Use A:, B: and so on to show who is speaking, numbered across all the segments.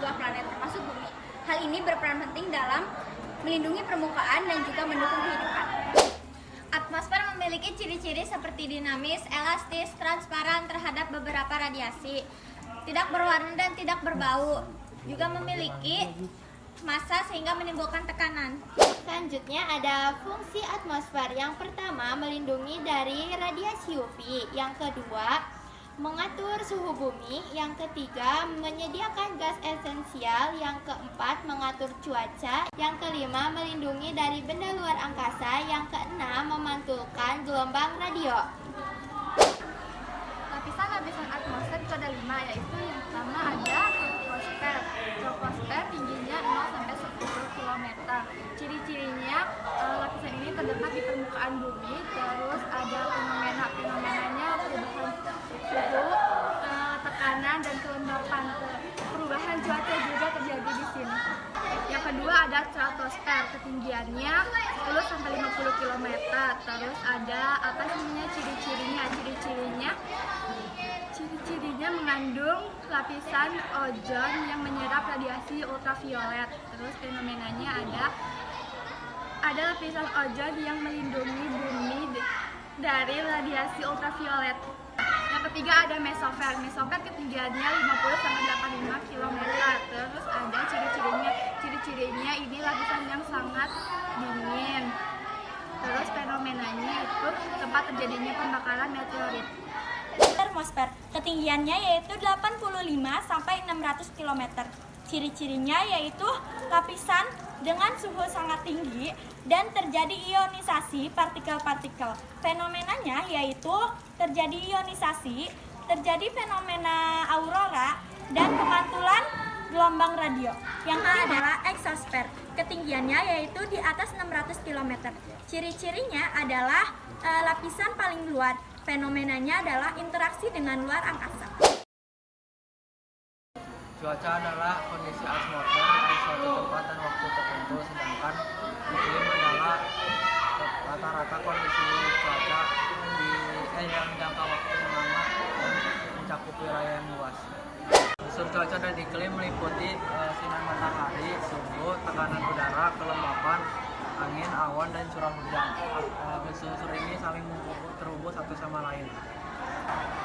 A: sebuah planet termasuk bumi. Hal ini berperan penting dalam melindungi permukaan dan juga mendukung kehidupan. Atmosfer memiliki ciri-ciri seperti dinamis, elastis, transparan terhadap beberapa radiasi, tidak berwarna dan tidak berbau, juga memiliki massa sehingga menimbulkan tekanan.
B: Selanjutnya ada fungsi atmosfer. Yang pertama, melindungi dari radiasi UV. Yang kedua, mengatur suhu bumi. Yang ketiga, menyediakan gas esensial. Yang keempat, mengatur cuaca. Yang kelima, melindungi dari benda luar angkasa. Yang keenam, memantulkan gelombang radio.
A: Lapisan-lapisan atmosfer itu ada 5, yaitu yang pertama ada troposfer. Troposfer tingginya 0 sampai 10 km. Ciri-cirinya lapisan ini terdapat di permukaan bumi, terus ada fenomenanya perubahan suhu, tekanan dan kelembapan. Perubahan cuaca juga terjadi di sini. Yang kedua ada stratosfer, ketinggiannya 10 sampai 50 km. Terus ada ciri-cirinya mengandung lapisan ozon yang menyerap radiasi ultraviolet. Terus fenomenanya ada lapisan ozon yang melindungi bumi dari radiasi ultraviolet. Yang ketiga ada mesosfer. Mesosfer ketinggiannya 50 sampai 85 km. Terus ada ciri-cirinya ini lapisan yang sangat dingin. Terus fenomenanya itu tempat terjadinya pembakaran meteorit.
C: Termosfer, ketinggiannya yaitu 85 sampai 600 km. Ciri-cirinya yaitu lapisan dengan suhu sangat tinggi dan terjadi ionisasi partikel-partikel. Fenomenanya yaitu terjadi ionisasi, terjadi fenomena aurora, dan pemantulan gelombang radio. Yang kedua adalah exosfer, ketinggiannya yaitu di atas 600 km. Ciri-cirinya adalah lapisan paling luar. Fenomenanya adalah interaksi dengan luar angkasa.
D: Cuaca adalah kondisi atmosfer di suatu tempat dan waktu tertentu, sedangkan iklim adalah rata-rata kondisi cuaca yang jangka waktu yang lama dan mencakup wilayah yang luas. Unsur cuaca dan iklim meliputi sinar matahari, suhu, tekanan udara, kelembapan, angin, awan, dan curah hujan. Unsur ini saling terhubung satu sama lain.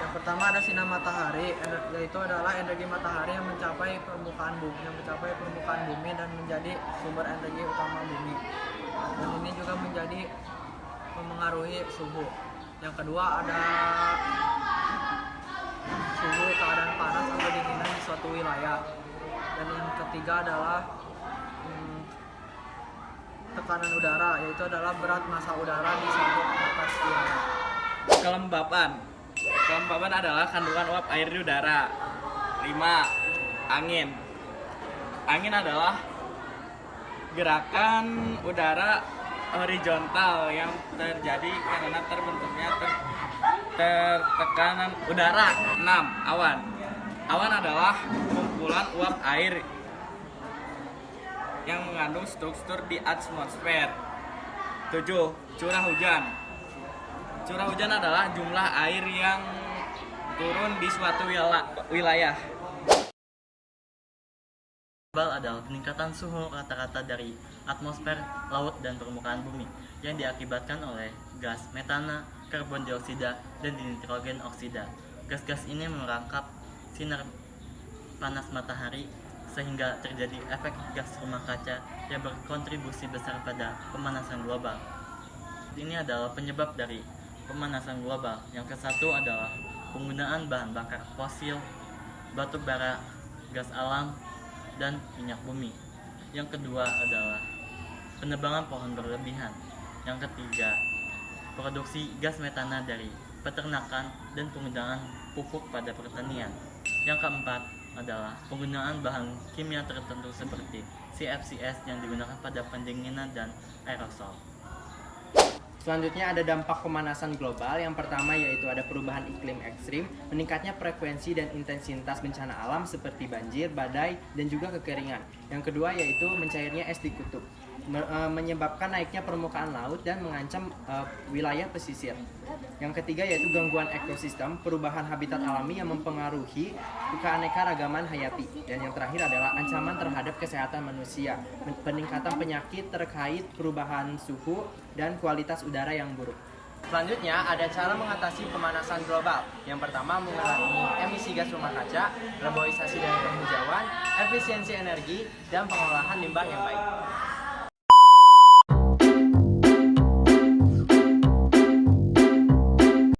D: Yang pertama ada sinar matahari, yaitu adalah energi matahari yang mencapai permukaan bumi dan menjadi sumber energi utama bumi. Dan ini juga memengaruhi suhu. Yang kedua ada suhu, keadaan panas atau dinginan di suatu wilayah. Dan yang ketiga adalah tekanan udara, yaitu adalah berat massa udara di suatu atas wilayah.
E: Kelembapan adalah kandungan uap air di udara. 5. Angin adalah gerakan udara horizontal yang terjadi karena terbentuknya tekanan udara. 6. Awan adalah kumpulan uap air yang mengandung struktur di atmosfer. 7. Curah hujan adalah jumlah air yang turun di suatu wilayah.
F: Global adalah peningkatan suhu rata-rata dari atmosfer, laut, dan permukaan bumi yang diakibatkan oleh gas metana, karbon dioksida, dan nitrogen oksida. Gas-gas ini merangkap sinar panas matahari sehingga terjadi efek gas rumah kaca yang berkontribusi besar pada pemanasan global. Ini adalah penyebab dari pemanasan global. Yang kesatu adalah penggunaan bahan bakar fosil, batu bara, gas alam, dan minyak bumi. Yang kedua adalah penebangan pohon berlebihan. Yang ketiga, produksi gas metana dari peternakan dan penggunaan pupuk pada pertanian. Yang keempat adalah penggunaan bahan kimia tertentu seperti CFCs yang digunakan pada pendinginan dan aerosol.
G: Selanjutnya ada dampak pemanasan global. Yang pertama yaitu ada perubahan iklim ekstrim, meningkatnya frekuensi dan intensitas bencana alam seperti banjir, badai, dan juga kekeringan. Yang kedua yaitu mencairnya es di kutub. menyebabkan naiknya permukaan laut dan mengancam wilayah pesisir. Yang ketiga yaitu gangguan ekosistem, perubahan habitat alami yang mempengaruhi keanekaragaman hayati. Dan yang terakhir adalah ancaman terhadap kesehatan manusia, peningkatan penyakit terkait perubahan suhu dan kualitas udara yang buruk. Selanjutnya ada cara mengatasi pemanasan global. Yang pertama mengurangi emisi gas rumah kaca, reboisasi dan penghijauan, efisiensi energi, dan pengolahan limbah yang baik.